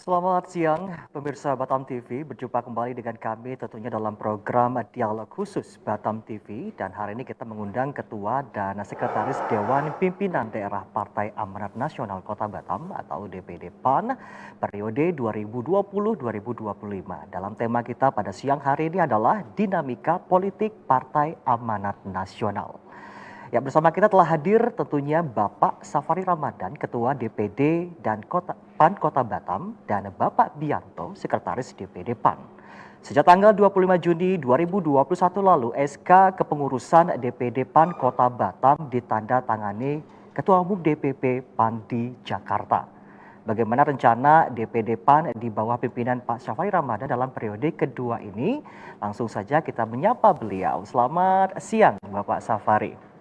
Selamat siang, pemirsa Batam TV. Berjumpa kembali dengan kami tentunya dalam program Dialog Khusus Batam TV. Dan hari ini kita mengundang Ketua dan Sekretaris Dewan Pimpinan Daerah Partai Amanat Nasional Kota Batam atau DPD PAN periode 2020-2025. Dalam tema kita pada siang hari ini adalah dinamika politik Partai Amanat Nasional. Ya, bersama kita telah hadir tentunya Bapak Safari Ramadan, Ketua DPD dan PAN Kota Batam, dan Bapak Bianto, Sekretaris DPD PAN. Sejak tanggal 25 Juni 2021 lalu, SK Kepengurusan DPD PAN Kota Batam ditandatangani Ketua Umum DPP PAN di Jakarta. Bagaimana rencana DPD PAN di bawah pimpinan Pak Safari Ramadan dalam periode kedua ini? Langsung saja kita menyapa beliau. Selamat siang, Bapak Safari.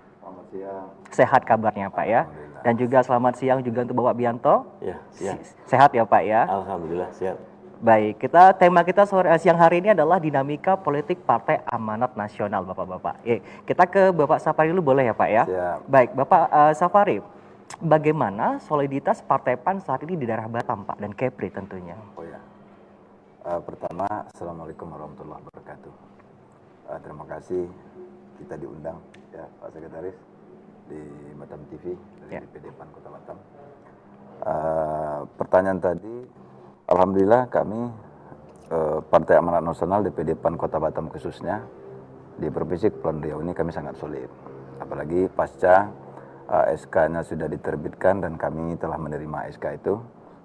Siang. Sehat kabarnya Pak ya. Dan juga selamat siang juga untuk Bapak Bianto. Ya, siang. Sehat ya Pak ya. Alhamdulillah sehat. Baik, tema kita siang hari ini adalah dinamika politik Partai Amanat Nasional Bapak-bapak. Kita ke Bapak Safari dulu boleh ya Pak ya? Siap. Baik, Bapak Safari, bagaimana soliditas Partai PAN saat ini di daerah Batam Pak dan Kepri tentunya? Oh ya. Pertama, Assalamualaikum warahmatullahi wabarakatuh. Terima kasih kita diundang ya Pak Sekretaris di Batam TV dari DPD PAN Kota Batam. Pertanyaan tadi, alhamdulillah kami Partai Amanat Nasional DPD PAN Kota Batam khususnya di Provinsi Kepulauan Riau ini kami sangat solid. Apalagi pasca SK-nya sudah diterbitkan dan kami telah menerima SK itu.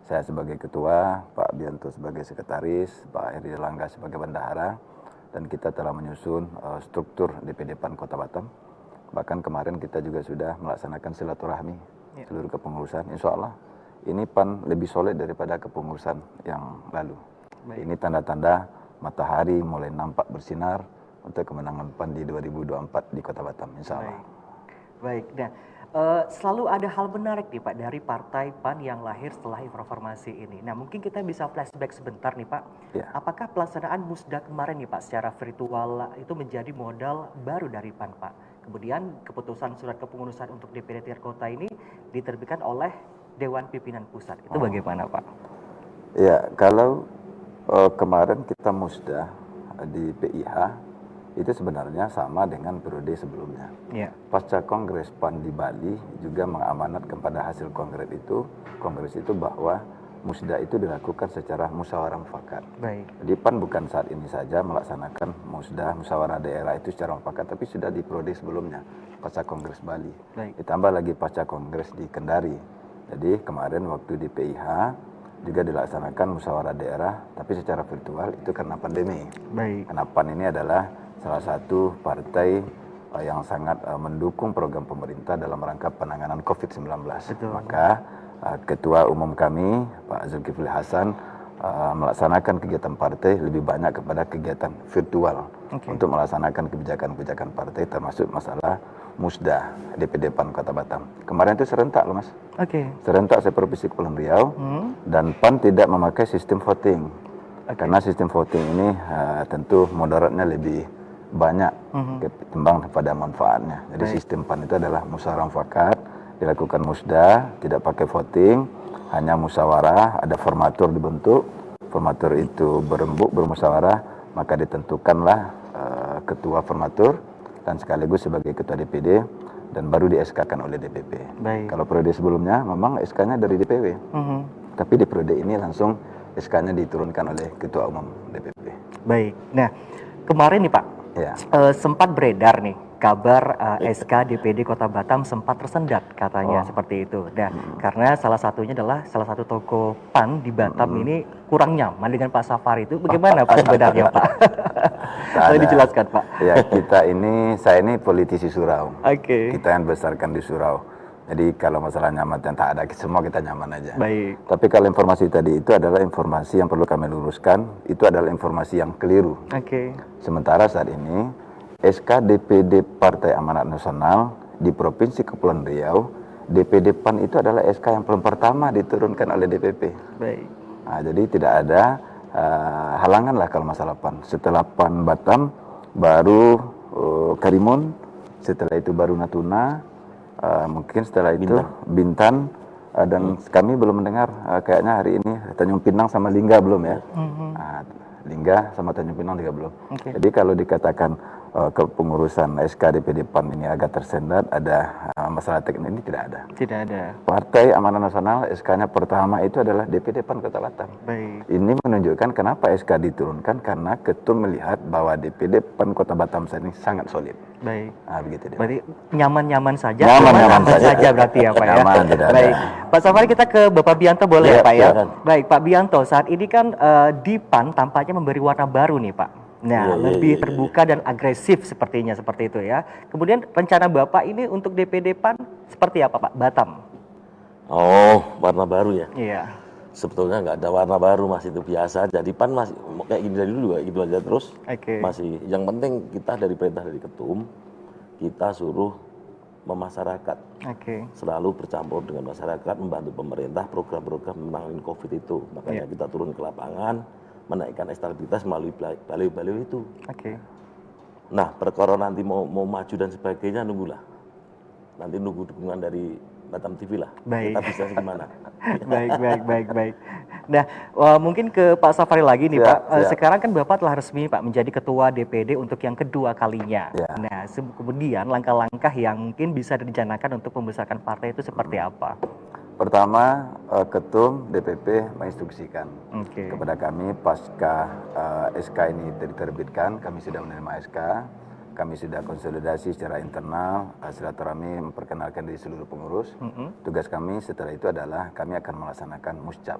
Saya sebagai ketua, Pak Bianto sebagai sekretaris, Pak Heri Langga sebagai bendahara, dan kita telah menyusun struktur DPD PAN Kota Batam. Bahkan kemarin kita juga sudah melaksanakan silaturahmi seluruh kepengurusan. Insya Allah ini PAN lebih solid daripada kepengurusan yang lalu. Baik. Ini tanda-tanda matahari mulai nampak bersinar untuk kemenangan PAN di 2024 di Kota Batam. Insya Allah. Baik. Nah, selalu ada hal menarik nih Pak dari Partai PAN yang lahir setelah reformasi ini. Nah, mungkin kita bisa flashback sebentar nih Pak. Ya. Apakah pelaksanaan musda kemarin nih Pak secara virtual itu menjadi modal baru dari PAN Pak? Kemudian keputusan surat kepengurusan untuk DPD tingkat kota ini diterbitkan oleh Dewan Pimpinan Pusat. Itu bagaimana Pak? Ya, kalau kemarin kita musda di PIH itu sebenarnya sama dengan periode sebelumnya. Ya. Pasca Kongres PAN di Bali juga mengamanat kepada hasil kongres itu bahwa musda itu dilakukan secara musyawarah mufakat. Baik. Jadi PAN bukan saat ini saja melaksanakan musyawarah daerah itu secara mufakat, tapi sudah di periode sebelumnya pasca Kongres Bali. Baik. Ditambah lagi pasca Kongres di Kendari. Jadi kemarin waktu di PIH juga dilaksanakan musyawarah daerah, tapi secara virtual itu karena pandemi. Baik. Karena PAN ini adalah salah satu partai yang sangat mendukung program pemerintah dalam rangka penanganan COVID-19. Betul. Maka Ketua Umum kami, Pak Zulkifli Hasan, melaksanakan kegiatan partai lebih banyak kepada kegiatan virtual untuk melaksanakan kebijakan-kebijakan partai termasuk masalah musda DPD PAN Kota Batam. Kemarin itu serentak loh Mas. Serentak seprovinsi Kepulauan Riau dan PAN tidak memakai sistem voting. Karena sistem voting ini tentu mudaratnya lebih banyak ketimbang pada manfaatnya. Jadi sistem PAN itu adalah musyawarah mufakat, dilakukan musda, tidak pakai voting, hanya musyawarah, ada formatur dibentuk, formatur itu bermusyawarah, maka ditentukanlah ketua formatur dan sekaligus sebagai ketua DPD dan baru di-SK-kan oleh DPP. Baik. Kalau periode sebelumnya memang SK-nya dari DPW, tapi di periode ini langsung SK-nya diturunkan oleh ketua umum DPP. Baik. Nah, kemarin nih Pak, sempat beredar nih kabar SK DPD Kota Batam sempat tersendat katanya seperti itu. Nah, karena salah satunya adalah salah satu toko PAN di Batam ini kurang nyaman dengan Pak Safari itu. Bagaimana Pak sebenarnya Pak? Boleh dijelaskan Pak? Ya, saya ini politisi surau. Kita yang besarkan di surau. Jadi kalau masalah nyaman yang tak ada, semua kita nyaman aja. Baik. Tapi kalau informasi tadi itu adalah informasi yang perlu kami luruskan, itu adalah informasi yang keliru. Sementara saat ini SK DPD Partai Amanat Nasional di Provinsi Kepulauan Riau, DPD PAN itu adalah SK yang paling pertama diturunkan oleh DPP. Baik. Nah, jadi tidak ada halangan lah kalau masalah PAN. Setelah PAN Batam, baru Karimun, setelah itu baru Natuna, mungkin setelah itu Bintan, dan kami belum mendengar kayaknya hari ini Tanjung Pinang sama Lingga belum ya. Lingga sama Tanjung Pinang juga belum. Jadi kalau dikatakan kepengurusan SK DPD PAN ini agak tersendat, ada masalah teknis, ini tidak ada. Tidak ada. Partai Amanat Nasional SK-nya pertama itu adalah DPD PAN Kota Batam. Baik. Ini menunjukkan kenapa SK diturunkan, karena Ketum melihat bahwa DPD PAN Kota Batam saat ini sangat solid. Baik. Begitu dia. Berarti nyaman-nyaman saja. Nyaman saja berarti ya Pak ya. Nyaman, tidak ada. Baik. Pak Safari, kita ke Bapak Bianto boleh ya Pak ya? Silakan. Baik Pak Bianto, saat ini kan di PAN tampaknya memberi warna baru nih Pak. Nah, lebih terbuka dan agresif sepertinya seperti itu ya. Kemudian rencana Bapak ini untuk DPD PAN seperti apa Pak? Batam. Oh, warna baru ya? Iya. Sebetulnya nggak ada warna baru, Mas, itu biasa. Jadi PAN masih kayak gini dari dulu juga gitu aja terus. Masih. Yang penting kita dari perintah dari ketum, kita suruh memasyarakat. Selalu bercampur dengan masyarakat, membantu pemerintah program-program menangani COVID itu. Makanya kita turun ke lapangan, menaikkan stabilitas melalui baliho-baliho itu. Nah, perkara nanti mau maju dan sebagainya, nunggulah. Nanti nunggu dukungan dari Batam TV lah. Kita bisa gimana? Baik. Nah, mungkin ke Pak Safari lagi nih Pak. Sekarang kan Bapak telah resmi Pak menjadi Ketua DPD untuk yang kedua kalinya. Nah, kemudian langkah-langkah yang mungkin bisa direncanakan untuk membesarkan partai itu seperti apa? Pertama, Ketum DPP menginstruksikan kepada kami pasca SK ini diterbitkan, kami sudah menerima SK, kami sudah konsolidasi secara internal, silaturahmi memperkenalkan di seluruh pengurus. Tugas kami setelah itu adalah kami akan melaksanakan muscap,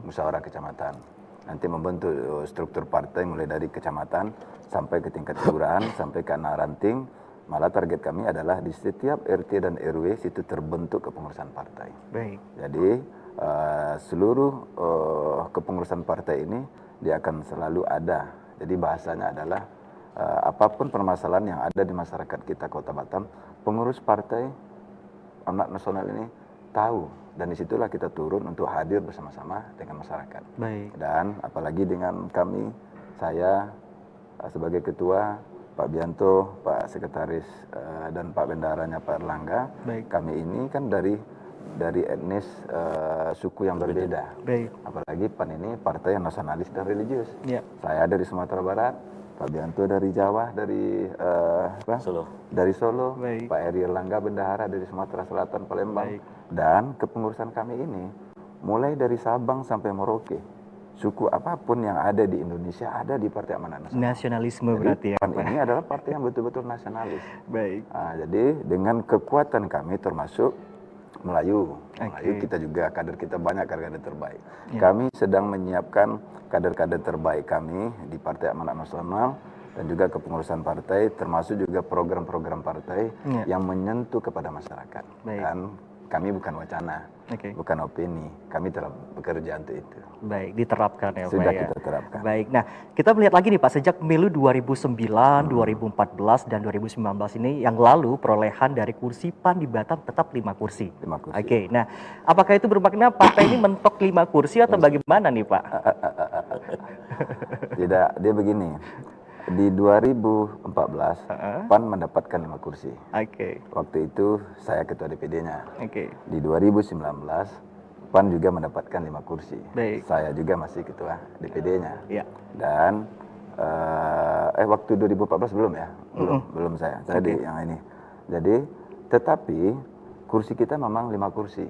musyawarah kecamatan. Nanti membentuk struktur partai mulai dari kecamatan sampai ke tingkat kelurahan, sampai ke anak ranting. Malah target kami adalah di setiap RT dan RW situ terbentuk kepengurusan partai. Jadi seluruh kepengurusan partai ini dia akan selalu ada. Jadi bahasanya adalah apapun permasalahan yang ada di masyarakat kita Kota Batam, pengurus partai Amanat Nasional ini tahu, dan disitulah kita turun untuk hadir bersama-sama dengan masyarakat. Dan apalagi dengan kami, saya sebagai ketua, Pak Bianto, Pak Sekretaris dan Pak Bendaranya Pak Erlangga, kami ini kan dari etnis suku yang berbeda. Apalagi PAN ini partai yang nasionalis dan religius. Saya dari Sumatera Barat, Pak Bianto dari Jawa, dari Solo, Pak Eri Erlangga Bendahara dari Sumatera Selatan, Palembang. Dan kepengurusan kami ini mulai dari Sabang sampai Merauke. Suku apapun yang ada di Indonesia ada di Partai Amanat Nasional. Nasionalisme berarti ya. PAN ini adalah partai yang betul-betul nasionalis. Jadi dengan kekuatan kami termasuk Melayu. Melayu kita juga kader kita banyak kader-kader terbaik. Kami sedang menyiapkan kader-kader terbaik kami di Partai Amanat Nasional dan juga kepengurusan partai, termasuk juga program-program partai yang menyentuh kepada masyarakat. Dan kami bukan wacana, bukan opini. Kami telah bekerja untuk itu. Diterapkan ya Pak ya. Sudah kita terapkan. Nah kita melihat lagi nih Pak, sejak pemilu 2009, 2014, dan 2019 ini yang lalu perolehan dari kursi PAN di Batam tetap 5 kursi. 5 kursi. Nah apakah itu bermakna partai ini mentok 5 kursi atau bagaimana nih Pak? Tidak, dia begini. Di 2014, PAN mendapatkan 5 kursi. Waktu itu saya ketua DPD-nya. Di 2019, PAN juga mendapatkan 5 kursi. Saya juga masih ketua DPD-nya. Dan waktu 2014 belum ya? Belum saya. Saya di yang ini. Jadi, tetapi kursi kita memang 5 kursi.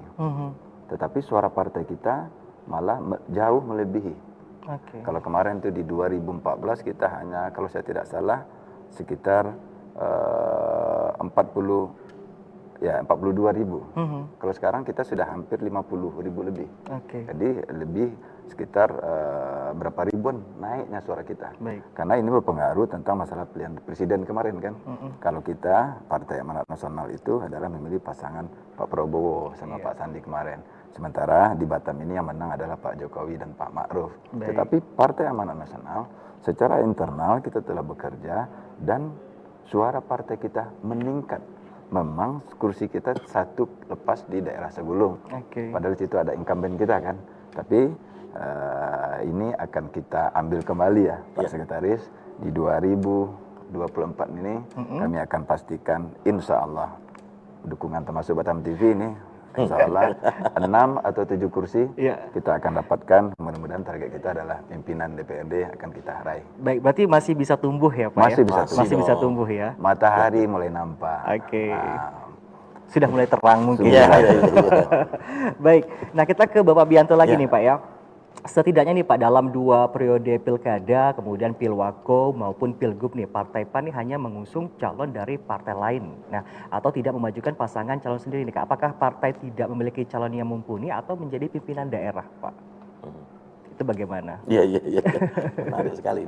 Tetapi suara partai kita malah jauh melebihi. Kalau kemarin itu di 2014 kita hanya, kalau saya tidak salah, sekitar 42.000. Kalau sekarang kita sudah hampir 50.000 lebih. Jadi lebih sekitar berapa ribuan naiknya suara kita. Karena ini berpengaruh tentang masalah pilihan presiden kemarin kan. Kalau kita Partai Amanat Nasional itu adalah memilih pasangan Pak Prabowo sama Pak Sandi kemarin. Sementara di Batam ini yang menang adalah Pak Jokowi dan Pak Ma'ruf. Tetapi Partai Amanat Nasional secara internal kita telah bekerja dan suara partai kita meningkat. Memang kursi kita satu lepas di daerah Segulung. Padahal di situ ada incumbent kita kan. Tapi ini akan kita ambil kembali ya Pak Sekretaris. Di 2024 ini kami akan pastikan insya Allah dukungan termasuk Batam TV ini Insya Allah 6 atau 7 kursi kita akan dapatkan. Mudah-mudahan target kita adalah pimpinan DPRD akan kita raih. Baik, berarti masih bisa tumbuh ya Pak? Masih bisa tumbuh. Masih bisa tumbuh ya. Matahari mulai nampak. Oke. Sudah mulai terang mungkin. Iya. Baik, nah kita ke Bapak Bianto lagi nih Pak ya. Setidaknya nih Pak, dalam 2 periode pilkada, kemudian pilwako maupun pilgub nih, Partai PAN nih hanya mengusung calon dari partai lain. Nah, atau tidak memajukan pasangan calon sendiri nih Kak. Apakah partai tidak memiliki calon yang mumpuni atau menjadi pimpinan daerah Pak? Itu bagaimana? Iya. Menarik sekali.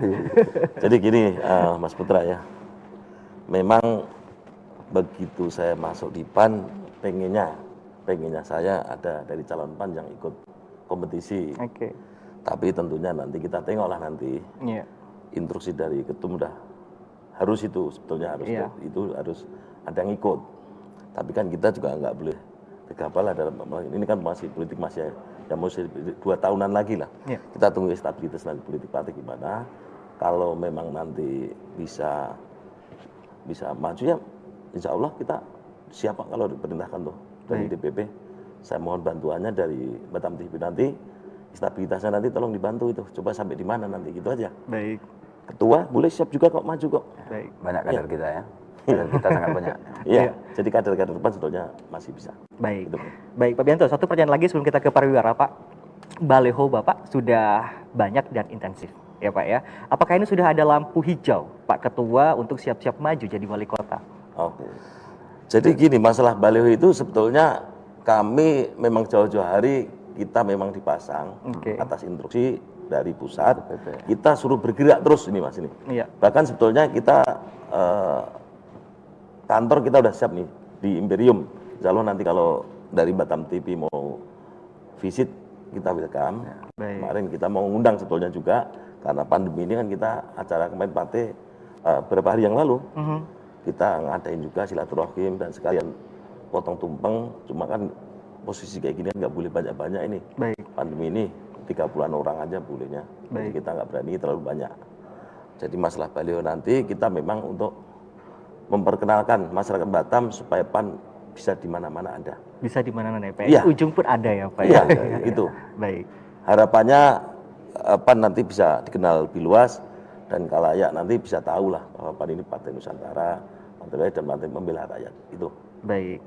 Jadi gini Mas Putra ya, memang begitu saya masuk di PAN, pengennya saya ada dari calon PAN yang ikut kompetisi. Tapi tentunya nanti kita tengoklah nanti. Instruksi dari ketum udah harus itu sebetulnya itu harus ada yang ikut. Tapi kan kita juga nggak boleh gegabah lah dalam ini kan masih politik masih ya masih 2 tahunan lagi lah. Kita tunggu stabilitas nanti politik partai gimana. Kalau memang nanti bisa maju ya, insya Allah kita siapa kalau diperintahkan tuh dari DPP. Saya mohon bantuannya dari Batam TV nanti. Stabilitasnya nanti tolong dibantu itu. Coba sampai di mana nanti gitu aja. Baik. Ketua boleh siap juga kok maju kok. Baik. Banyak kader kita ya. Kader kita sangat banyak. Iya. Jadi kader-kader depan sebetulnya masih bisa. Baik. Gitu. Baik Pak Bianto, satu pertanyaan lagi sebelum kita ke pariwara Pak. Baleho Bapak sudah banyak dan intensif ya Pak ya. Apakah ini sudah ada lampu hijau Pak Ketua untuk siap-siap maju jadi wali kota? Oke. Jadi gini, masalah baleho itu sebetulnya kami memang jauh-jauh hari kita memang dipasang atas instruksi dari pusat. Kita suruh bergerak terus ini Mas ini. Bahkan sebetulnya kita kantor kita udah siap nih di Imperium. Insya Allah nanti kalau dari Batam TV mau visit kita welcome. Kemarin kita mau ngundang sebetulnya juga karena pandemi ini kan kita acara kemarin partai beberapa hari yang lalu. Kita ngadain juga silaturahim dan sekalian potong tumpeng. Cuma kan posisi kayak gini nggak boleh banyak-banyak ini. Pandemi ini 30-an orang aja bolehnya. Jadi kita nggak berani terlalu banyak. Jadi masalah baliho nanti kita memang untuk memperkenalkan masyarakat Batam supaya PAN bisa di mana-mana ada. Bisa di mana-mana ya Pak? Ya. Ujung pun ada ya Pak? Iya, itu. Baik. Harapannya PAN nanti bisa dikenal lebih luas dan kalayak nanti bisa tahu lah bahwa PAN ini Partai Nusantara, partai dan partai membela rakyat. Itu. Baik.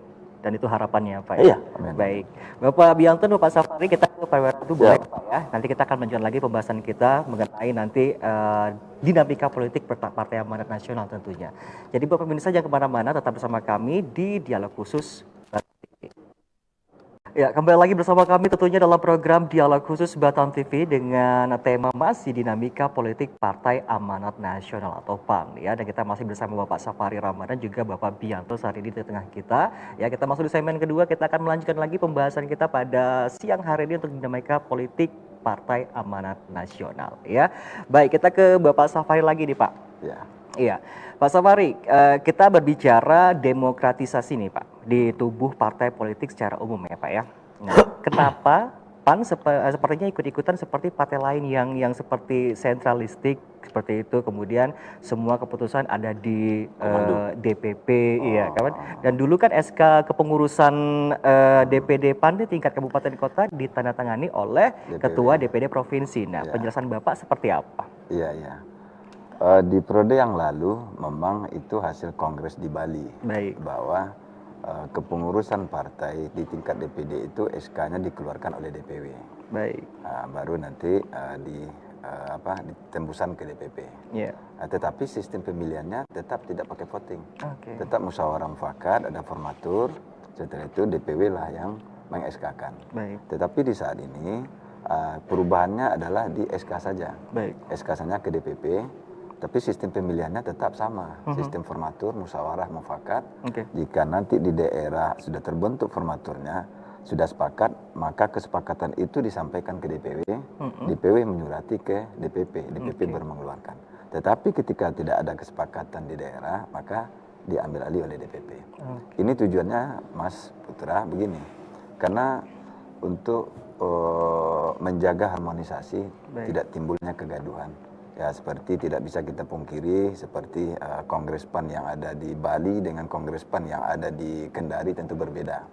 Dan itu harapannya Pak ya? Iya. Baik. Bapak Bianto, Bapak Safari, kita ke pariwara itu boleh Pak ya. Nanti kita akan melanjutkan lagi pembahasan kita mengenai nanti dinamika politik Partai Amanat Nasional tentunya. Jadi Bapak pemirsa jangan kemana-mana, tetap bersama kami di Dialog Khusus. Ya, kembali lagi bersama kami tentunya dalam program Dialog Khusus Batam TV dengan tema masih dinamika politik Partai Amanat Nasional atau PAN ya. Dan kita masih bersama Bapak Safari Ramadan juga Bapak Bianto saat ini di tengah kita. Ya, kita masuk di segmen kedua, kita akan melanjutkan lagi pembahasan kita pada siang hari ini untuk dinamika politik Partai Amanat Nasional ya. Baik, kita ke Bapak Safari lagi nih Pak. Iya, Pak Safari, kita berbicara demokratisasi nih Pak di tubuh partai politik secara umum ya Pak ya. Nah, kenapa PAN sepertinya ikut-ikutan seperti partai lain yang seperti sentralistik seperti itu, kemudian semua keputusan ada di DPP, iya kan? Dan dulu kan SK kepengurusan DPD PAN di tingkat kabupaten kota ditandatangani oleh Ketua DPD provinsi. Nah, penjelasan Bapak seperti apa? Iya. Di periode yang lalu memang itu hasil kongres di Bali. Bahwa kepengurusan partai di tingkat DPD itu SK-nya dikeluarkan oleh DPW. Baru nanti ditembusan ke DPP. Tetapi sistem pemilihannya tetap tidak pakai voting. Tetap musyawarah mufakat, ada formatur. Setelah itu DPW lah yang meng-SK-kan. Tetapi di saat ini perubahannya adalah di SK saja. SK saja ke DPP. Tapi sistem pemilihannya tetap sama, sistem formatur, musyawarah, mufakat. Jika nanti di daerah sudah terbentuk formaturnya, sudah sepakat, maka kesepakatan itu disampaikan ke DPW, DPW menyurati ke DPP, DPP baru mengeluarkan. Tetapi ketika tidak ada kesepakatan di daerah, maka diambil alih oleh DPP. Ini tujuannya, Mas Putra, begini, karena untuk menjaga harmonisasi, tidak timbulnya kegaduhan. Ya seperti tidak bisa kita pungkiri seperti Kongres PAN yang ada di Bali dengan Kongres PAN yang ada di Kendari tentu berbeda.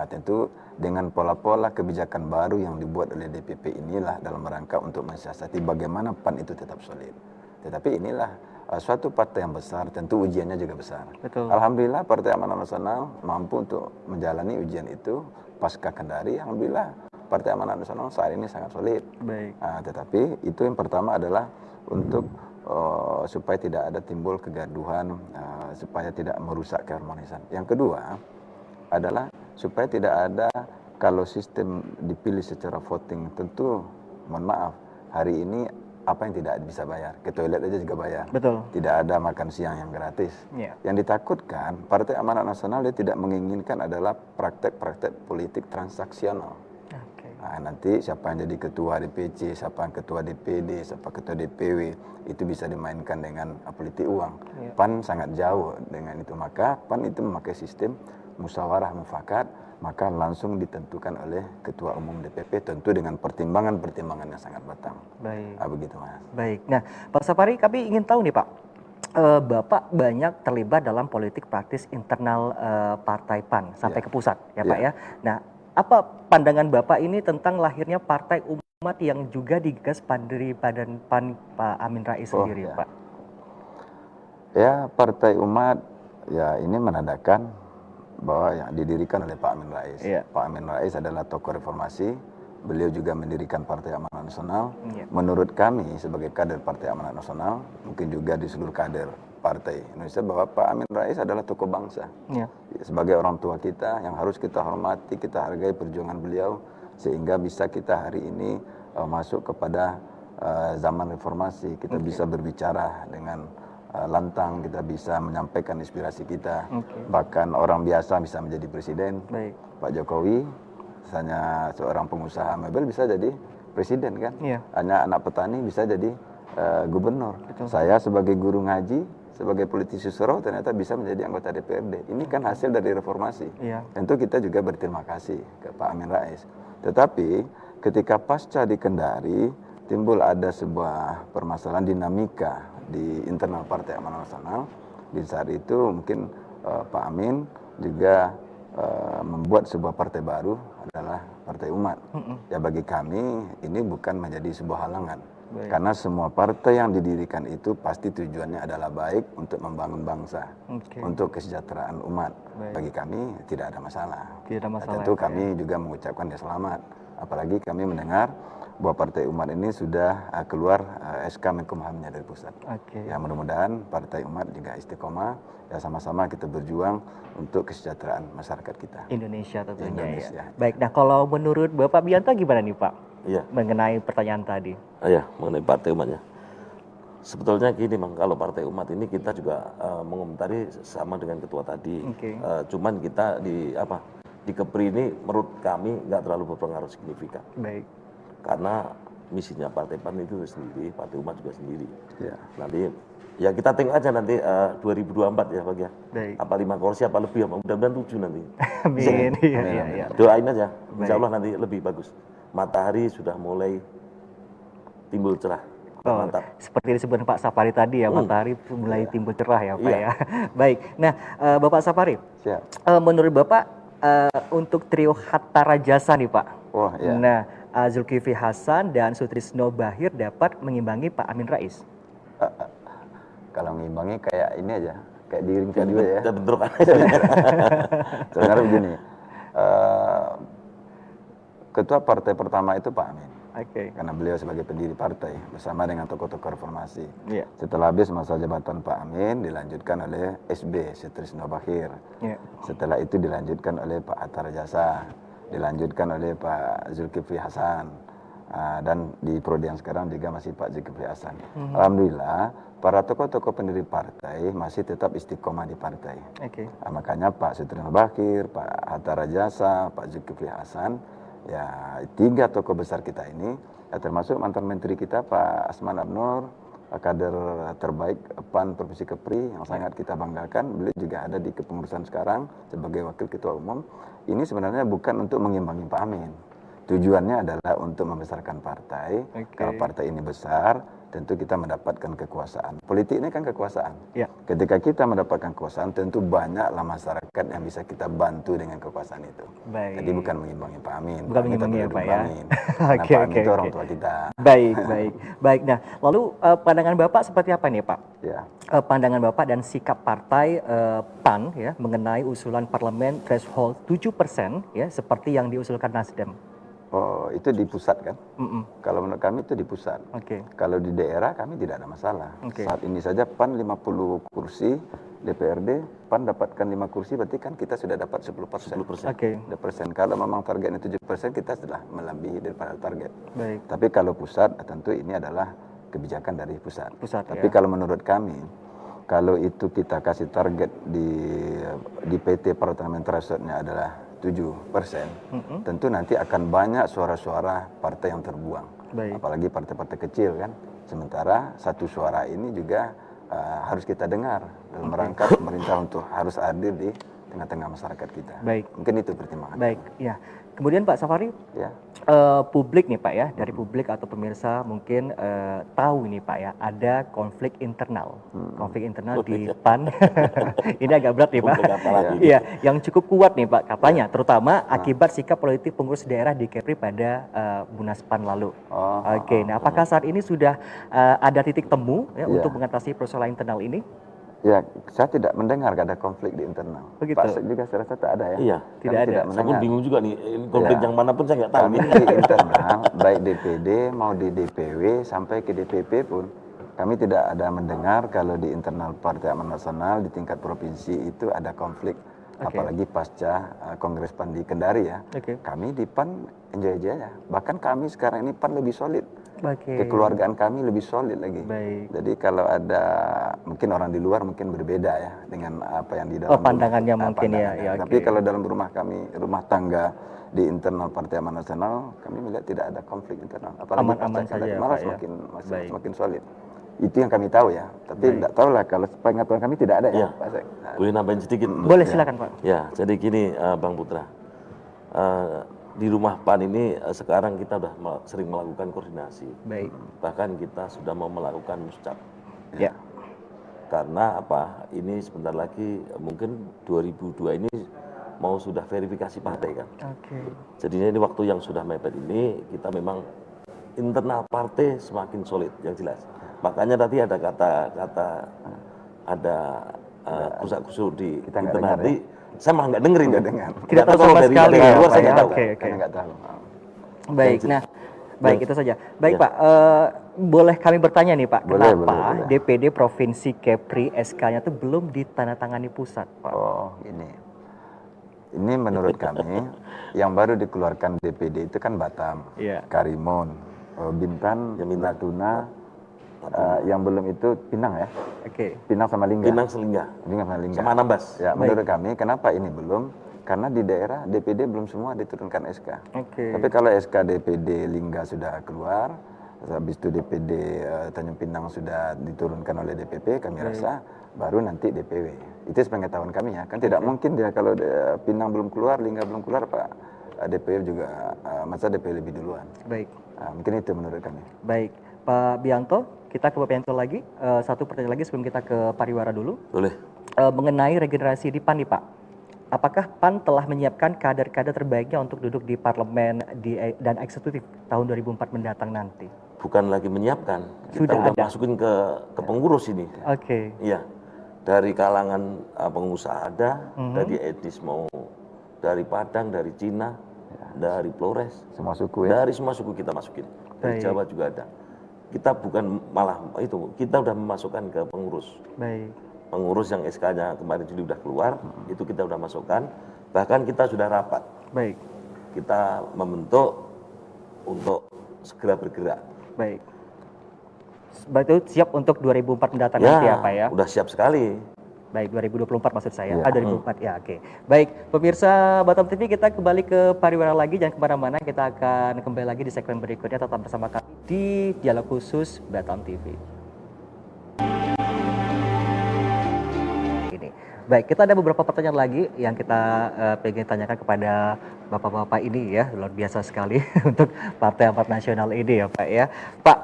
Tentu dengan pola-pola kebijakan baru yang dibuat oleh DPP inilah dalam rangka untuk mensiasati bagaimana PAN itu tetap solid. Tetapi inilah suatu partai yang besar, tentu ujiannya juga besar. Betul. Alhamdulillah Partai Amanat Nasional mampu untuk menjalani ujian itu pasca Kendari. Alhamdulillah Partai Amanat Nasional saat ini sangat solid. Baik. Tetapi itu yang pertama adalah untuk supaya tidak ada timbul kegaduhan, supaya tidak merusak keharmonisan. Yang kedua adalah supaya tidak ada kalau sistem dipilih secara voting, tentu mohon maaf hari ini apa yang tidak bisa bayar, ke toilet aja juga bayar. Betul. Tidak ada makan siang yang gratis. Yang ditakutkan Partai Amanat Nasional dia tidak menginginkan adalah praktek-praktek politik transaksional. Nanti siapa yang jadi ketua DPC, siapa yang ketua DPD, siapa ketua DPW, itu bisa dimainkan dengan politik uang. PAN sangat jauh dengan itu, maka PAN itu memakai sistem musyawarah mufakat, maka langsung ditentukan oleh ketua umum DPP, tentu dengan pertimbangan-pertimbangan yang sangat matang. Baik. Begitu Mas. Baik. Nah Pak Safari, kami ingin tahu nih Pak, Bapak banyak terlibat dalam politik praktis internal Partai PAN sampai ke pusat ya Pak ya. Nah, apa pandangan Bapak ini tentang lahirnya Partai Umat yang juga digagas dari Badan PAN Pak Amin Rais sendiri Pak? Ya, Partai Umat ya ini menandakan bahwa yang didirikan oleh Pak Amin Rais. Pak Amin Rais adalah tokoh reformasi, beliau juga mendirikan Partai Amanat Nasional. Menurut kami sebagai kader Partai Amanat Nasional, mungkin juga di seluruh kader Partai Indonesia, bahwa Pak Amin Rais adalah tokoh bangsa. Sebagai orang tua kita yang harus kita hormati, kita hargai perjuangan beliau sehingga bisa kita hari ini masuk kepada zaman reformasi. Kita bisa berbicara dengan lantang, kita bisa menyampaikan inspirasi kita. Bahkan orang biasa bisa menjadi presiden. Pak Jokowi misalnya seorang pengusaha mebel bisa jadi presiden kan. Hanya anak petani bisa jadi gubernur. Saya sebagai guru ngaji, sebagai politisi Suro ternyata bisa menjadi anggota DPRD. Ini kan hasil dari reformasi. Tentu kita juga berterima kasih ke Pak Amin Rais. Tetapi ketika pasca di Kendari timbul ada sebuah permasalahan dinamika di internal Partai Amanat Nasional. Di saat itu mungkin Pak Amin juga membuat sebuah partai baru adalah Partai Umat. Ya bagi kami ini bukan menjadi sebuah halangan. Karena semua partai yang didirikan itu pasti tujuannya adalah baik untuk membangun bangsa, untuk kesejahteraan umat. Bagi kami tidak ada masalah. Tentu kami juga mengucapkan ya selamat. Apalagi kami mendengar bahwa Partai Umat ini sudah keluar SK Menkumhamnya dari pusat. Ya mudah-mudahan Partai Umat juga istiqomah, ya sama-sama kita berjuang untuk kesejahteraan masyarakat kita. Indonesia tentunya ya. Baik, nah kalau menurut Bapak Bianto gimana nih Pak? Mengenai pertanyaan tadi. Mengenai Partai Umatnya. Sebetulnya gini Mang, kalau Partai Umat ini kita juga mengomentari sama dengan ketua tadi. Cuman kita di Kepri ini menurut kami nggak terlalu berpengaruh signifikan. Karena misinya Partai PAN itu sendiri, Partai Umat juga sendiri. Nanti ya kita tengok aja nanti 2024 ya Pak ya. Apa 5 kursi apa lebih, mudah-mudahan 7 nanti. Amin. Doain aja, insya Allah nanti lebih bagus. Matahari sudah mulai timbul cerah. Mantap. Seperti disebut Pak Safari tadi ya, matahari mulai timbul cerah ya Pak ya. Baik, nah Bapak Safari, menurut Bapak untuk trio Hatta Rajasa nih Pak, nah Zulkifli Hasan dan Sutrisno Bahir dapat mengimbangi Pak Amin Rais? Kalau mengimbangi kayak ini aja, kayak diringkan juga ya. Bentrok aja. Sebenarnya begini, ketua partai pertama itu Pak Amin. Karena beliau sebagai pendiri partai bersama dengan tokoh-tokoh reformasi. Setelah habis masa jabatan Pak Amin dilanjutkan oleh SB Sutrisno Bahir. Setelah itu dilanjutkan oleh Pak Hatta Rajasa, dilanjutkan oleh Pak Zulkifli Hasan, dan di periode yang sekarang juga masih Pak Zulkifli Hasan. Alhamdulillah para tokoh-tokoh pendiri partai masih tetap istiqomah di partai. Makanya Pak Sutrisno Bahir, Pak Hatta Rajasa, Pak Zulkifli Hasan, ya 3 tokoh besar kita ini, ya termasuk mantan menteri kita Pak Asman Abnur, kader terbaik PAN Provinsi Kepri yang sangat kita banggakan. Beliau juga ada di kepengurusan sekarang sebagai wakil ketua umum. Ini sebenarnya bukan untuk mengimbangi Pak Amin. Tujuannya adalah untuk membesarkan partai. Kalau partai ini besar, tentu kita mendapatkan kekuasaan. Politik ini kan kekuasaan. Ya. Ketika kita mendapatkan kekuasaan, tentu banyaklah masyarakat yang bisa kita bantu dengan kekuasaan itu. Baik. Jadi bukan mengimbangi Pak Amin. Bukan mengimbangi ya Pak ya. Oke, Pak Amin itu orang tua kita. Baik. Nah, lalu pandangan Bapak seperti apa nih Pak? Ya. Pandangan Bapak dan sikap partai PAN ya mengenai usulan parlemen threshold 7% ya seperti yang diusulkan Nasdem. Oh, itu di pusat kan? Kalau menurut kami itu di pusat. Kalau di daerah kami tidak ada masalah. Saat ini saja PAN 50 kursi, DPRD PAN dapatkan 5 kursi, berarti kan kita sudah dapat 10%. 10%. Kalau memang targetnya 7%, kita sudah melebihi daripada target. Baik. Tapi kalau pusat, tentu ini adalah kebijakan dari pusat. Tapi ya. kalau menurut kami, kalau itu kita kasih target di PT Parlemen Threshold-nya adalah 7%, tentu nanti akan banyak suara-suara partai yang terbuang. Apalagi partai-partai kecil kan. Sementara satu suara ini juga harus kita dengar dalam rangka pemerintah untuk harus hadir di tengah-tengah masyarakat kita. Mungkin itu pertimbangan. Baik, ya. Kemudian Pak Safari, ya. Publik nih Pak ya, dari publik atau pemirsa mungkin tahu nih Pak ya, ada konflik internal. Konflik internal di PAN. Ini agak berat nih Pak. Iya, yang cukup kuat nih Pak katanya, terutama akibat sikap politik pengurus daerah di Kepri pada Munas PAN lalu. Nah apakah saat ini sudah ada titik temu ya, untuk mengatasi persoalan internal ini? Ya, saya tidak mendengar ada konflik di internal. Begitu. Pak Sek juga saya rasa tak ada ya. Iya, tidak ada. Saya bingung juga nih, konflik yang mana pun saya nggak tahu. Kami di internal, baik DPD mau di DPW sampai ke DPP pun, kami tidak ada mendengar kalau di internal Partai Amanat Nasional di tingkat provinsi itu ada konflik. Apalagi pasca Kongres PAN di Kendari ya. Kami di PAN enjoy aja ya. Bahkan kami sekarang ini PAN lebih solid. Kekeluargaan kami lebih solid lagi. Jadi kalau ada mungkin orang di luar mungkin berbeda ya dengan apa yang di dalam pandangannya mungkin ya. Tapi kalau dalam rumah kami, rumah tangga di internal Partai Amanat Nasional, kami melihat tidak ada konflik internal. Apalagi aman saja ya, malah semakin solid. Itu yang kami tahu ya. Tapi tidak tahu lah kalau pengetahuan kami tidak ada ya, Pak Sek. Boleh nambahin sedikit? Boleh, silakan Pak. Ya, jadi gini Bang Putra. Di rumah PAN ini sekarang kita sudah sering melakukan koordinasi. Bahkan kita sudah mau melakukan muscap. Ya. Karena apa? Ini sebentar lagi mungkin 2002 ini mau sudah verifikasi partai kan. Jadi ini waktu yang sudah mepet ini kita memang internal partai semakin solid yang jelas. Makanya tadi ada kata ada kusuk-kusuk di internal tadi. Saya malah nggak dengerin. Tidak tahu sama sekali. Saya nggak tahu. Nggak tahu. Baik, nah, baik itu saja. Baik Pak, boleh kami bertanya nih Pak, kenapa DPD Provinsi Kepri SK-nya itu belum ditandatangani pusat, Pak? Oh, ini menurut kami yang baru dikeluarkan DPD itu kan Batam, Karimun, Bintan, Natuna. Yang belum itu Pinang ya. Pinang sama Lingga. Pinang Selingga. Sama Anambas. Ya, menurut kami kenapa ini belum? Karena di daerah DPD belum semua diturunkan SK. Tapi kalau SK DPD Lingga sudah keluar, habis itu DPD Tanjung Pinang sudah diturunkan oleh DPP, kami rasa baru nanti DPW. Itu sepengetahuan kami ya. Kan tidak mungkin dia kalau Pinang belum keluar, Lingga belum keluar, Pak DPW juga masa DPW lebih duluan. Mungkin itu menurut kami. Baik, Pak Bianto. Kita ke Pak Bianto lagi, satu pertanyaan lagi sebelum kita ke Pariwara dulu. Boleh. Mengenai regenerasi di PAN nih Pak, apakah PAN telah menyiapkan kader-kader terbaiknya untuk duduk di parlemen dan eksekutif tahun 2004 mendatang nanti? Bukan lagi menyiapkan, sudah masukin ke pengurus ini. Iya, dari kalangan pengusaha ada, dari Edis mau dari Padang, dari Cina, dari Flores, semua suku ya. Dari semua suku kita masukin, dari Jawa juga ada. Kita bukan malah itu, kita udah memasukkan ke pengurus. Pengurus yang SK-nya kemarin Juli udah keluar, itu kita udah masukkan. Bahkan kita sudah rapat. Kita membentuk untuk segera bergerak. Berarti siap untuk 2004 mendatang nanti ya Pak ya? Udah siap sekali. Baik, 2024 maksud saya. 2004 ya, oke. Baik, pemirsa Batam TV, kita kembali ke Pariwara lagi, jangan kemana-mana. Kita akan kembali lagi di segmen berikutnya. Tetap bersama kami di Dialog Khusus Batam TV. Baik, kita ada beberapa pertanyaan lagi yang kita pengen tanyakan kepada bapak-bapak ini ya, luar biasa sekali untuk Partai Amanat Nasional ini ya Pak ya. Pak,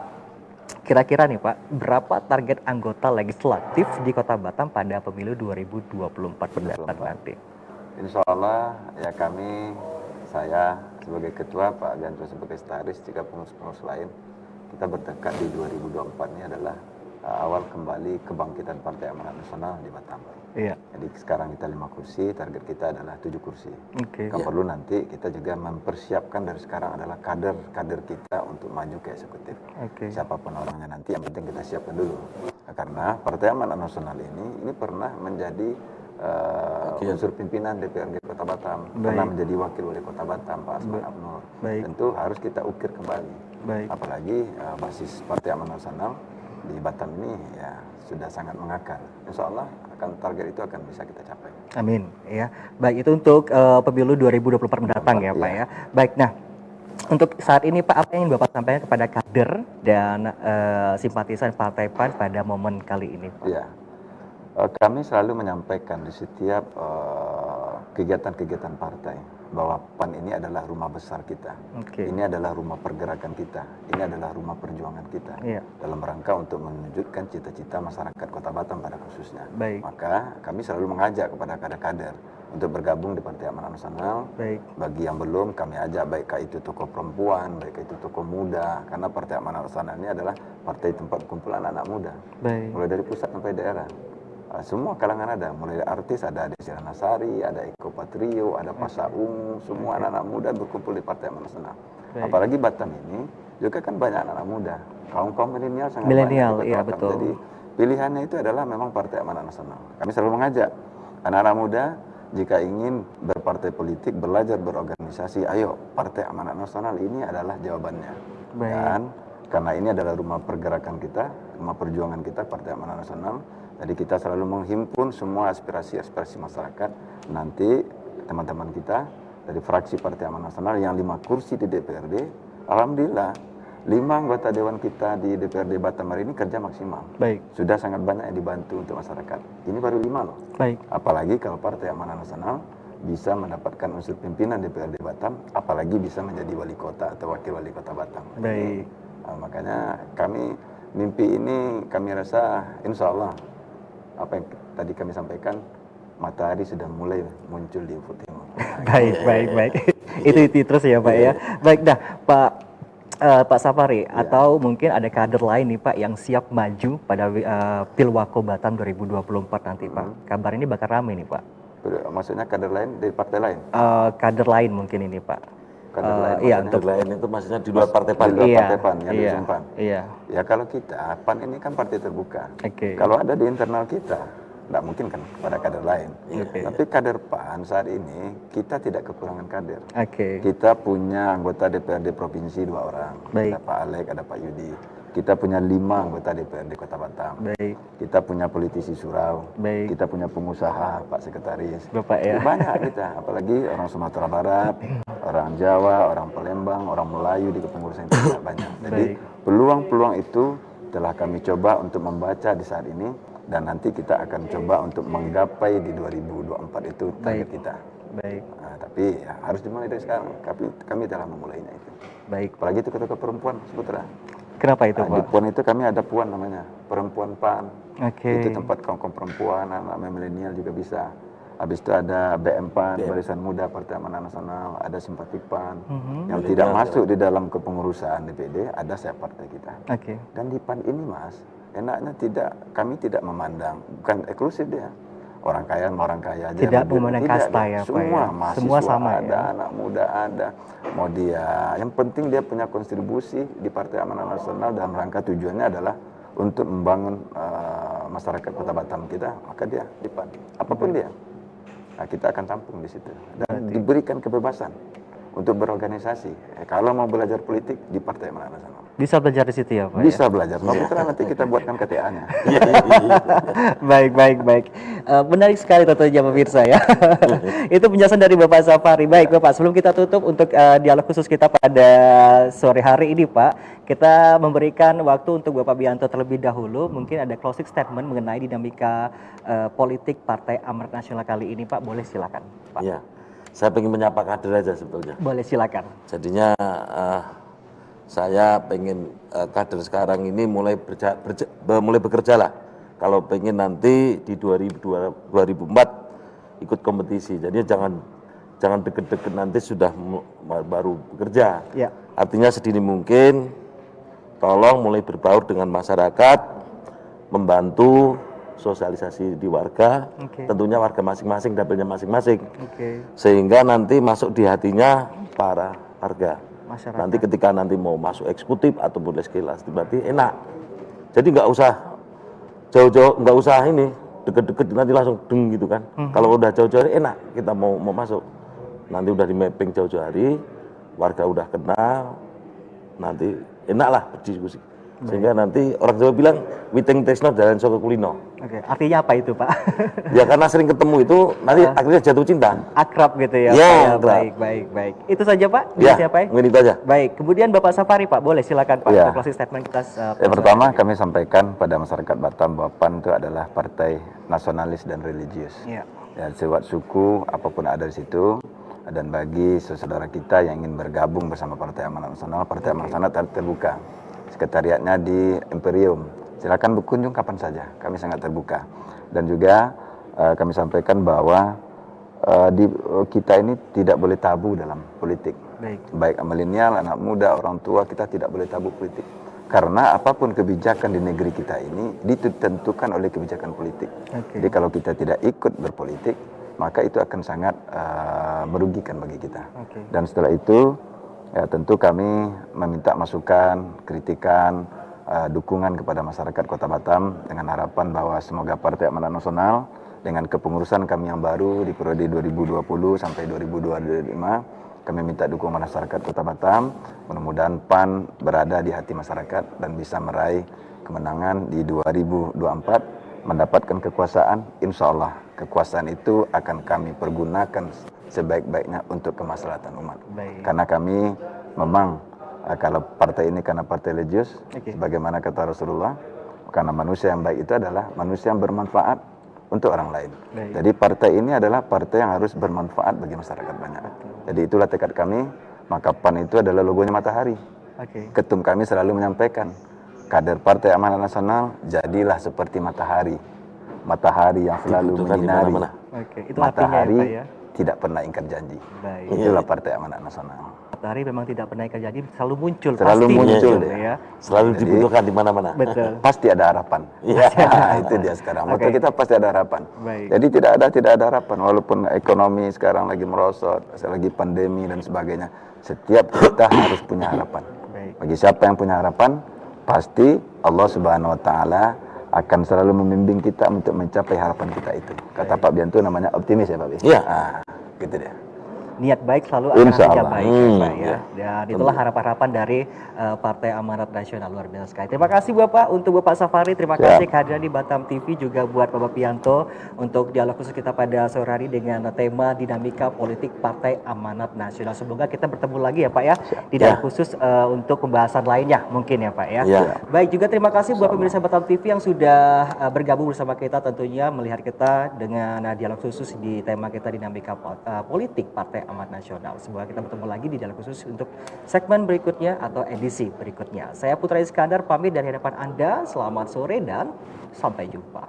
kira-kira nih Pak, berapa target anggota legislatif di Kota Batam pada pemilu 2024 mendatang nanti? Insya Allah ya saya sebagai ketua, Pak Gandro sebagai sekretaris, jika pengurus-pengurus lain, kita bertekad di 2024 ini adalah awal kembali kebangkitan Partai Amanat Nasional di Batam. Iya. Jadi sekarang kita 5 kursi, target kita adalah 7 kursi. Kalau perlu nanti kita juga mempersiapkan dari sekarang adalah kader kita untuk maju ke eksekutif. Siapapun orangnya nanti, yang penting kita siapkan dulu. Karena Partai Amanat Nasional ini pernah menjadi unsur pimpinan DPRD Kota Batam, pernah menjadi wakil wali Kota Batam, Pak Asman Abnur. Tentu harus kita ukir kembali. Apalagi basis Partai Amanat Nasional di Batam ini ya sudah sangat mengakar. Insya Allah target itu akan bisa kita capai. Amin. Ya, baik itu untuk pemilu 2024 mendatang ya Pak ya. Baik, nah untuk saat ini Pak, apa yang ingin Bapak sampaikan kepada kader dan simpatisan Partai PAN pada momen kali ini Pak? Ya, kami selalu menyampaikan di setiap kegiatan-kegiatan partai bahwa PAN ini adalah rumah besar kita. Ini adalah rumah pergerakan kita. Ini adalah rumah perjuangan kita. Dalam rangka untuk menunjukkan cita-cita masyarakat Kota Batam pada khususnya. Maka kami selalu mengajak kepada kader-kader untuk bergabung di Partai Amanat Nasional. Bagi yang belum, kami ajak baik itu tokoh perempuan, baik itu tokoh muda. Karena Partai Amanat Nasional ini adalah partai tempat kumpulan anak muda. Mulai dari pusat sampai daerah. Semua kalangan ada, mulai dari artis ada Desi Ranasari, ada Eko Patrio, ada Pasha Ungu, semua anak-anak muda berkumpul di Partai Amanat Nasional. Apalagi Batam ini juga kan banyak anak-anak muda, kaum milenial sangat banyak. Iya betul. Jadi pilihannya itu adalah memang Partai Amanat Nasional. Kami selalu mengajak anak-anak muda jika ingin berpartai politik, belajar berorganisasi, ayo Partai Amanat Nasional ini adalah jawabannya. Dan karena ini adalah rumah pergerakan kita, rumah perjuangan kita Partai Amanat Nasional. Jadi kita selalu menghimpun semua aspirasi-aspirasi masyarakat. Nanti teman-teman kita dari fraksi Partai Amanat Nasional yang 5 kursi di DPRD, alhamdulillah 5 anggota dewan kita di DPRD Batam hari ini kerja maksimal. Sudah sangat banyak yang dibantu untuk masyarakat. Ini baru 5 loh. Apalagi kalau Partai Amanat Nasional bisa mendapatkan unsur pimpinan DPRD Batam, apalagi bisa menjadi wali kota atau wakil wali kota Batam. Makanya mimpi ini kami rasa insya Allah apa yang tadi kami sampaikan, matahari sudah mulai muncul di ufuk timur. Baik. Itu terus ya Pak ya. Baik, dah Pak Safari atau mungkin ada kader lain nih Pak yang siap maju pada Pilwako Batam 2024 nanti Pak. Kabar ini bakal ramai nih Pak. Maksudnya kader lain dari partai lain? Kader lain mungkin ini Pak. Kader lain itu maksudnya di luar partai PAN. Partai PAN yang diusung PAN. Ya kalau kita PAN ini kan partai terbuka. Kalau ada di internal kita, tidak mungkin kan pada kader lain. Tapi kader PAN saat ini kita tidak kekurangan kader. Kita punya anggota DPRD provinsi 2 orang. Ada Pak Alek, ada Pak Yudi. Kita punya 5 anggota DPRD Kota Batam. Kita punya politisi surau. Kita punya pengusaha, Pak Sekretaris. Banyak kita, apalagi orang Sumatera Barat, orang Jawa, orang Palembang, orang Melayu di kepengurusan itu banyak. Jadi peluang-peluang itu telah kami coba untuk membaca di saat ini, dan nanti kita akan coba untuk menggapai di 2024 itu target kita. Tapi ya, harus dimulai dari sekarang. Kami telah memulainya itu. Apalagi itu ketua perempuan Sumatera. Kenapa itu Pak? Di PON itu kami ada puan namanya, perempuan PAN. Itu tempat kaum perempuan, anak milenial juga bisa. Habis itu ada BM PAN, Barisan Muda Partai Amanat Nasional, ada Simpati PAN. Yang tidak masuk di dalam kepengurusan DPD, ada saya partai kita. Dan di PAN ini Mas, enaknya kami tidak memandang, bukan eksklusif dia. Orang kaya aja. Tidak memandang kasta ya Pak. Semua mahasiswa sama ada, anak muda ada. Mau dia, yang penting dia punya kontribusi di Partai Amanat Nasional dalam rangka tujuannya adalah untuk membangun masyarakat Kota Batam kita, maka dia di PAN. Apapun dia. Nah, kita akan tampung di situ dan diberikan kebebasan untuk berorganisasi. Kalau mau belajar politik di Partai Amanat Nasional. Bisa belajar di situ ya Pak? Bisa belajar. Pak Putra nanti kita buatkan KTA-nya. Baik. Menarik sekali tentunya pemirsa ya. Itu penjelasan dari Bapak Safari. Baik Bapak, sebelum kita tutup untuk dialog khusus kita pada sore hari ini Pak, kita memberikan waktu untuk Bapak Bianto terlebih dahulu. Mungkin ada closing statement mengenai dinamika politik Partai Amanat Nasional kali ini Pak. Boleh silakan Pak. Iya. Saya ingin menyapa kader aja sebetulnya. Boleh silakan. Jadinya saya pengen kader sekarang ini mulai bekerja lah. Kalau pengen nanti di 2004 ikut kompetisi. Jadi jangan deket-deket nanti sudah baru bekerja. Ya. Artinya sedini mungkin tolong mulai berbaur dengan masyarakat, membantu sosialisasi di warga, tentunya warga masing-masing, dapilnya masing-masing, sehingga nanti masuk di hatinya para warga. Masyarakat. Nanti ketika nanti mau masuk eksekutif ataupun legislatif berarti enak. Jadi nggak usah jauh-jauh, nggak usah ini deket-deket nanti langsung deng gitu kan. Kalau udah jauh-jauh hari enak kita mau masuk. Nanti udah di mapping jauh-jauh hari, warga udah kenal, nanti enak lah berdiskusi. Sehingga nanti orang Jawa bilang witing tresno jalan saka kulino. Oke, artinya apa itu Pak? Ya karena sering ketemu itu nanti akhirnya jatuh cinta. Akrab gitu ya. Ya, baik. Itu saja Pak. Ya, siapa ya? Itu aja. Baik, kemudian Bapak Safari Pak, boleh silakan Pak. Closing statement kita. Yang pertama kami sampaikan pada masyarakat Batam bahwa PAN itu adalah partai nasionalis dan religius. Ya, lewat suku apapun ada di situ. Dan bagi saudara kita yang ingin bergabung bersama Partai Amanat Nasional, Partai Amanat Nasional terbuka. Sekretariatnya di Imperium. Silakan berkunjung kapan saja. Kami sangat terbuka. Dan juga kami sampaikan bahwa kita ini tidak boleh tabu dalam politik. Baik milenial, anak muda, orang tua, kita tidak boleh tabu politik. Karena apapun kebijakan di negeri kita ini ditentukan oleh kebijakan politik. Jadi kalau kita tidak ikut berpolitik, maka itu akan sangat merugikan bagi kita. Dan setelah itu, ya tentu kami meminta masukan, kritikan, dukungan kepada masyarakat Kota Batam dengan harapan bahwa semoga Partai Amanat Nasional dengan kepengurusan kami yang baru di periode 2020 sampai 2025, kami minta dukungan masyarakat Kota Batam. Mudah-mudahan PAN berada di hati masyarakat dan bisa meraih kemenangan di 2024, mendapatkan kekuasaan. Insya Allah kekuasaan itu akan kami pergunakan sebaik-baiknya untuk kemaslahatan umat. Karena kami memang kalau partai ini karena partai religius, sebagaimana kata Rasulullah, karena manusia yang baik itu adalah manusia yang bermanfaat untuk orang lain. Jadi partai ini adalah partai yang harus bermanfaat bagi masyarakat banyak. Jadi itulah tekad kami. Maka PAN itu adalah logonya matahari. Ketum kami selalu menyampaikan, kader Partai Amanat Nasional jadilah seperti matahari. Matahari yang selalu menyinari. Matahari tidak pernah ingkar janji. Itulah Partai Amanat Nasional. Matahari memang tidak pernah ingkar janji, selalu muncul. Selalu pasti muncul ya. Selalu dibutuhkan di mana-mana. Betul. Pasti ada harapan. Itu dia sekarang. Moto kita pasti ada harapan. Jadi tidak ada harapan walaupun ekonomi sekarang lagi merosot, lagi pandemi dan sebagainya. Setiap kita harus punya harapan. Bagi siapa yang punya harapan, pasti Allah Subhanahu wa taala akan selalu membimbing kita untuk mencapai harapan kita itu. Kata Pak Bianto namanya optimis ya Pak Bi? Iya. Gitu deh. Niat baik selalu akan ada baik ya Pak ya. Dan itulah harapan-harapan dari Partai Amanat Nasional, luar biasa sekali. Terima kasih Bapak untuk Bapak Safari, terima kasih kehadiran di Batam TV, juga buat Bapak Pianto untuk dialog khusus kita pada sore hari dengan tema dinamika politik Partai Amanat Nasional. Semoga kita bertemu lagi ya Pak ya di dialog khusus untuk pembahasan lainnya mungkin ya Pak ya. Baik, juga terima kasih buat pemirsa Batam TV yang sudah bergabung bersama kita, tentunya melihat kita dengan dialog khusus di tema kita dinamika politik Partai Amanat Nasional. Semoga kita bertemu lagi di dialog khusus untuk segmen berikutnya atau edisi berikutnya. Saya Putra Iskandar pamit dari hadapan Anda. Selamat sore dan sampai jumpa.